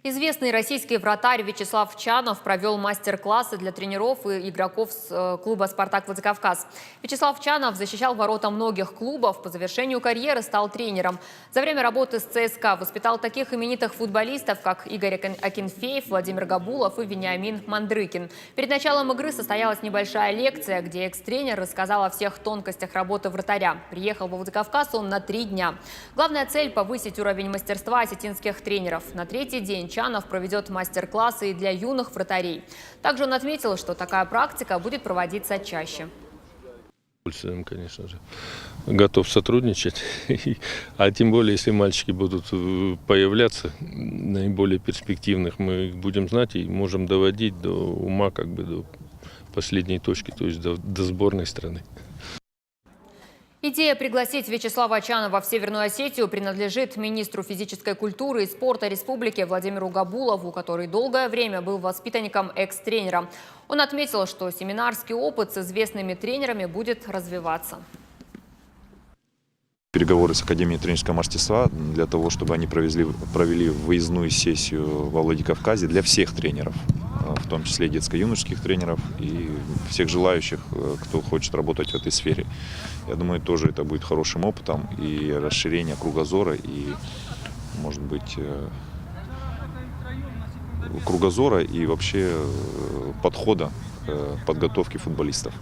Известный российский вратарь Вячеслав Чанов провел мастер-классы для тренеров и игроков с клуба «Спартак» Владикавказ. Вячеслав Чанов защищал ворота многих клубов, по завершению карьеры стал тренером. За время работы с ЦСКА воспитал таких именитых футболистов, как Игорь Акинфеев, Владимир Габулов и Вениамин Мандрыкин. Перед началом игры состоялась небольшая лекция, где экс-тренер рассказал о всех тонкостях работы вратаря. Приехал во Владикавказ он на 3 дня. Главная цель – повысить уровень мастерства осетинских тренеров. На третий день Чанов проведет мастер-классы и для юных вратарей. Также он отметил, что такая практика будет проводиться чаще. Конечно же, готов сотрудничать, а тем более, если мальчики будут появляться, наиболее перспективных, мы их будем знать и можем доводить до ума, как бы до последней точки, то есть до сборной страны. Идея пригласить Вячеслава Чанова в Северную Осетию принадлежит министру физической культуры и спорта республики Владимиру Габулову, который долгое время был воспитанником экс-тренера. Он отметил, что семинарский опыт с известными тренерами будет развиваться. Переговоры с Академией тренерского мастерства для того, чтобы они провели выездную сессию во Владикавказе для всех тренеров, в том числе детско-юношеских тренеров и всех желающих, кто хочет работать в этой сфере. Я думаю, тоже это будет хорошим опытом и расширение кругозора и, может быть, кругозора и вообще подхода к подготовке футболистов.